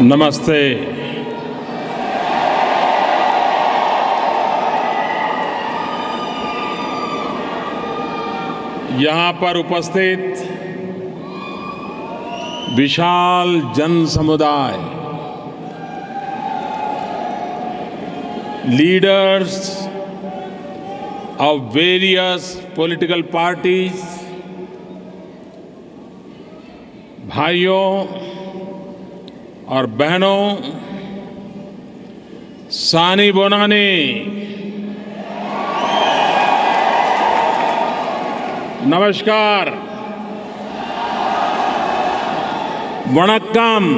नमस्ते। यहाँ पर उपस्थित विशाल जन समुदाय, leaders of various political parties, भाइयों और बहनों, सानी बोनानी, नमस्कार, वणक्कम,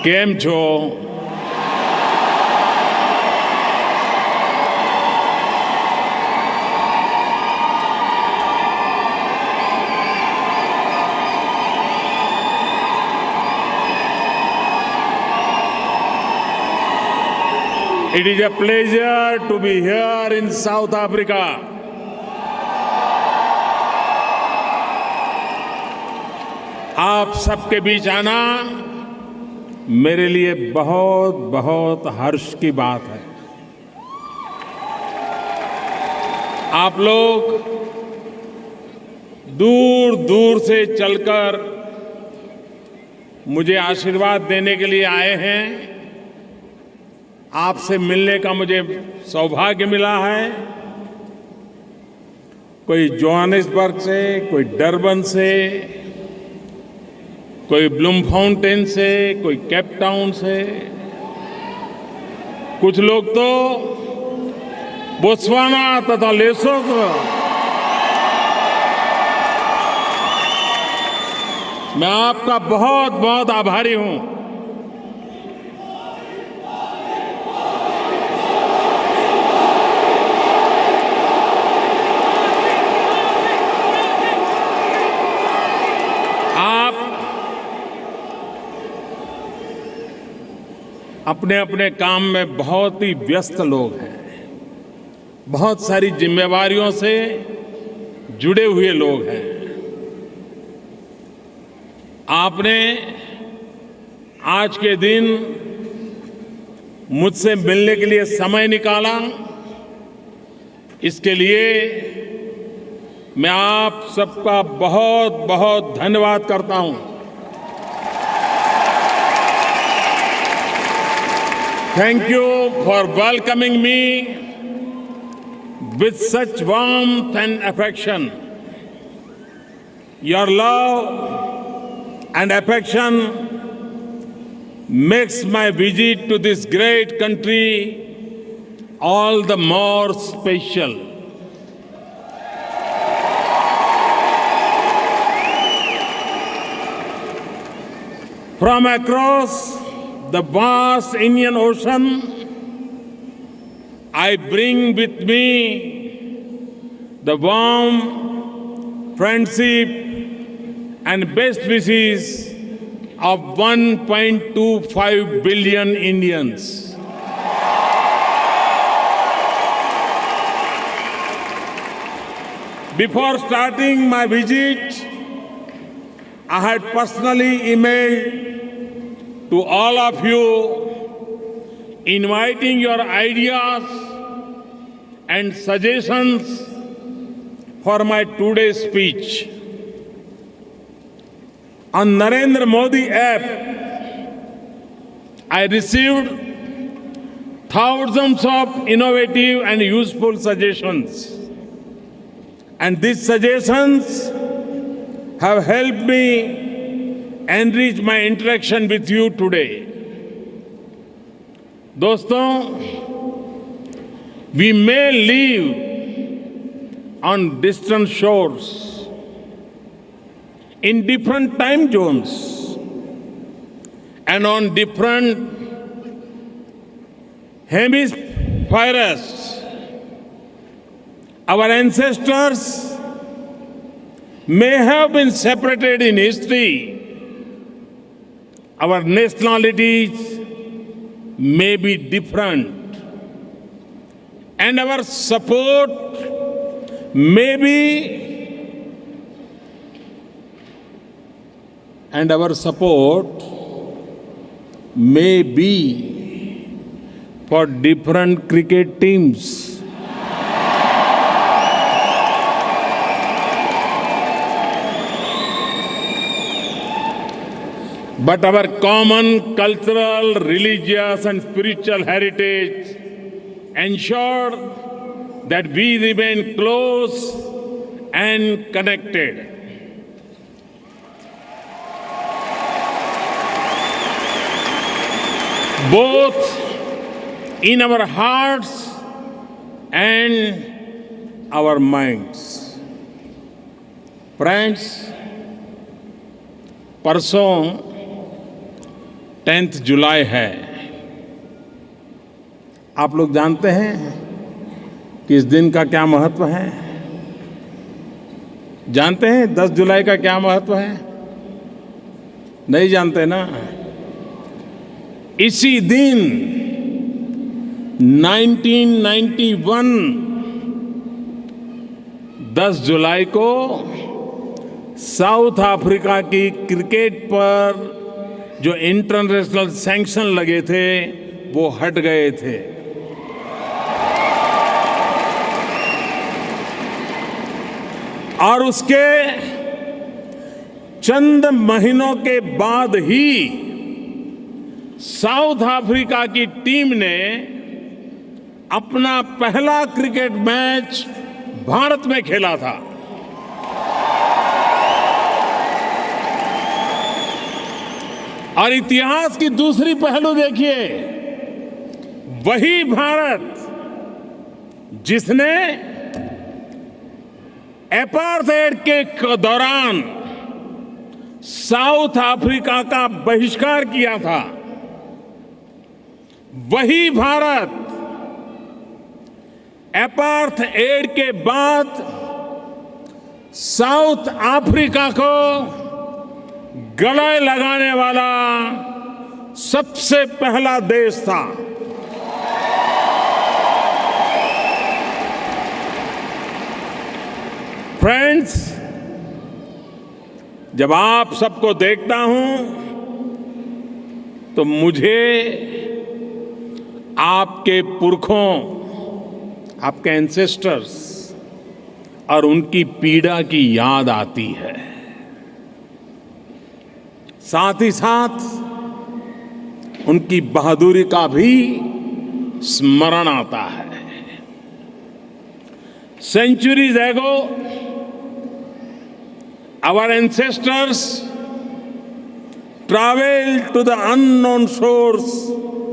केम छो? It is a pleasure to be here in South Africa. आप सबके बीच आना मेरे लिए बहुत बहुत हर्ष की बात है। आप लोग दूर दूर से चलकर मुझे आशीर्वाद देने के लिए आए हैं। आपसे मिलने का मुझे सौभाग्य मिला है। कोई जोहानिसबर्ग से, कोई डरबन से, कोई ब्लूमफाउंटेन से, कोई केप टाउन से, कुछ लोग तो बोत्सवाना तथा लेसोथो। मैं आपका बहुत बहुत आभारी हूं। अपने अपने काम में बहुत ही व्यस्त लोग हैं, बहुत सारी जिम्मेवारियों से जुड़े हुए लोग हैं। आपने आज के दिन मुझसे मिलने के लिए समय निकाला, इसके लिए मैं आप सबका बहुत बहुत धन्यवाद करता हूं। Thank you for welcoming me with such warmth and affection. Your love and affection makes my visit to this great country all the more special. From across the vast Indian Ocean, I bring with me the warm friendship and best wishes of 1.25 billion Indians. Before starting my visit, I had personally emailed to all of you, inviting your ideas and suggestions for my today's speech. On Narendra Modi app, I received thousands of innovative and useful suggestions. And these suggestions have helped me enrich my interaction with you today. दोस्तों, we may live on distant shores, in different time zones, and on different hemispheres. Our ancestors may have been separated in history. Our nationalities may be different, and our support may be and our support may be for different cricket teams. But our common cultural, religious, and spiritual heritage ensure that we remain close and connected. Both in our hearts and our minds. Friends, परसों 10 जुलाई है। आप लोग जानते हैं कि इस दिन का क्या महत्व है? जानते हैं 10 जुलाई का क्या महत्व है? नहीं जानते ना? इसी दिन 1991 10 जुलाई को साउथ अफ्रीका की क्रिकेट पर जो इंटरनेशनल सैंक्शन लगे थे वो हट गए थे। और उसके चंद महीनों के बाद ही साउथ अफ्रीका की टीम ने अपना पहला क्रिकेट मैच भारत में खेला था। और इतिहास की दूसरी पहलू देखिए, वही भारत जिसने एपार्थाइड के दौरान साउथ अफ्रीका का बहिष्कार किया था, वही भारत एपार्थाइड के बाद साउथ अफ्रीका को गले लगाने वाला सबसे पहला देश था। फ्रेंड्स, जब आप सबको देखता हूं तो मुझे आपके पुरखों, आपके एंसेस्टर्स और उनकी पीड़ा की याद आती है। साथ ही साथ उनकी बहादुरी का भी स्मरण आता है। Centuries ago, our ancestors traveled to the unknown shores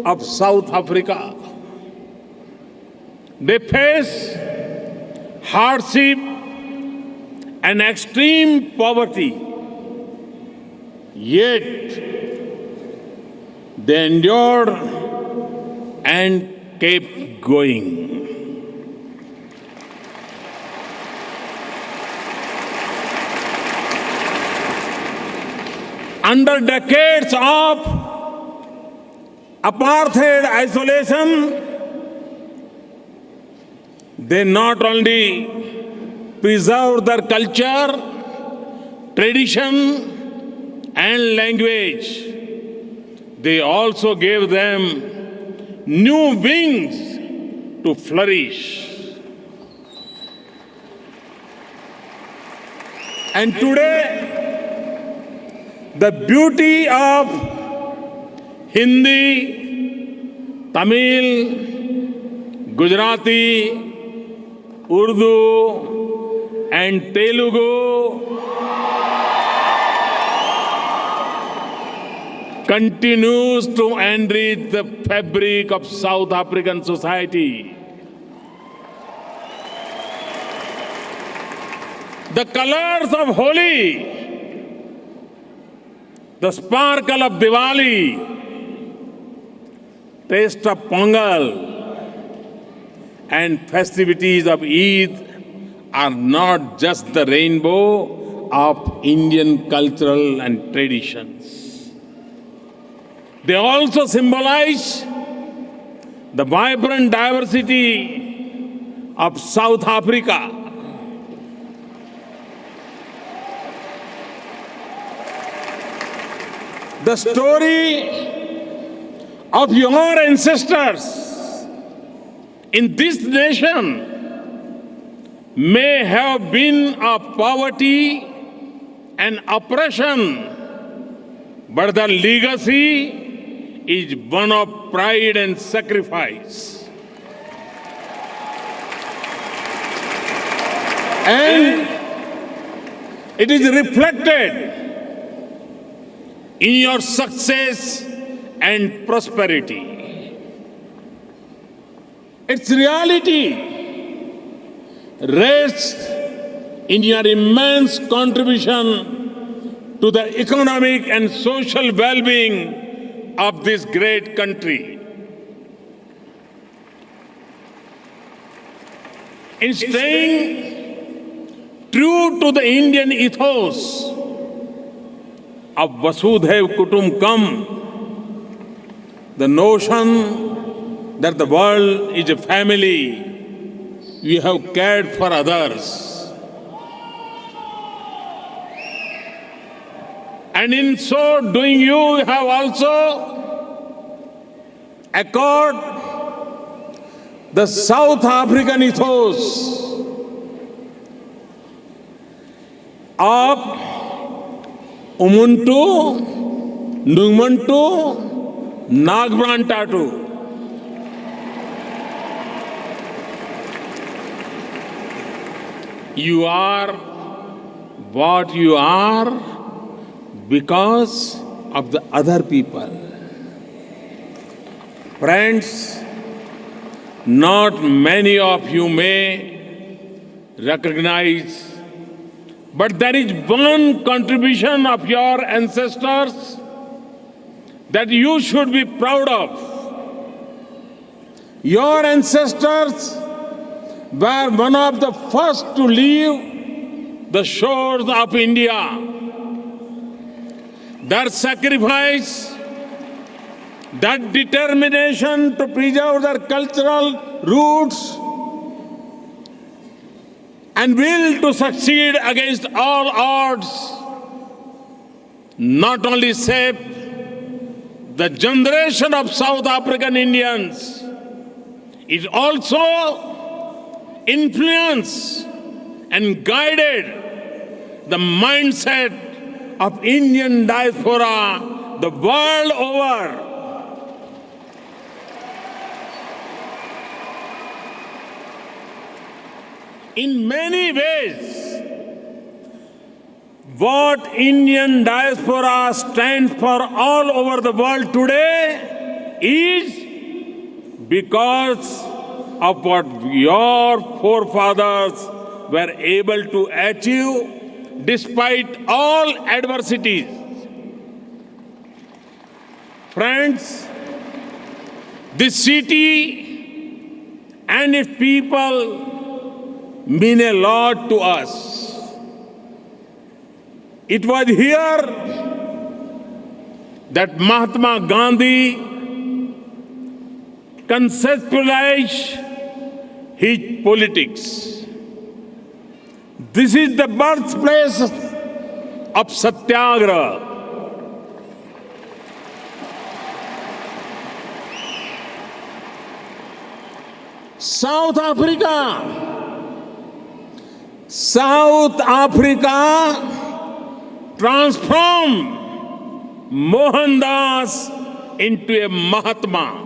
of South Africa. They faced hardship and extreme poverty. Yet they endured and kept going. Under decades of apartheid isolation, they not only preserved their culture, tradition, and language, they also gave them new wings to flourish. And today, the beauty of Hindi, Tamil, Gujarati, Urdu, and Telugu continues to enrich the fabric of South African society. The colors of Holi, the sparkle of Diwali, taste of Pongal, and festivities of Eid are not just the rainbow of Indian cultural and traditions. They also symbolize the vibrant diversity of South Africa. the story of your ancestors in this nation may have been of poverty and oppression, but the legacy is one of pride and sacrifice. And it is reflected in your success and prosperity. Its reality rests in your immense contribution to the economic and social well-being of this great country. In staying true to the Indian ethos of Vasudhaiv Kutumbakam, the notion that the world is a family, you have cared for others. And in so doing, you have also echoed the South African ethos of Umuntu, Numuntu, Nagbran. You are what you are because of the other people. Friends, not many of you may recognize, but there is one contribution of your ancestors that you should be proud of. Your ancestors were one of the first to leave the shores of India. Their sacrifice, that determination to preserve their cultural roots, and will to succeed against all odds, not only shaped the generation of South African Indians, it also influenced and guided the mindset of Indian diaspora the world over. In many ways, what Indian diaspora stands for all over the world today is because of what your forefathers were able to achieve despite all adversities. Friends, this city and its people mean a lot to us. It was here that Mahatma Gandhi conceptualized his politics. This is the birthplace of Satyagraha. South Africa transformed Mohandas into a Mahatma.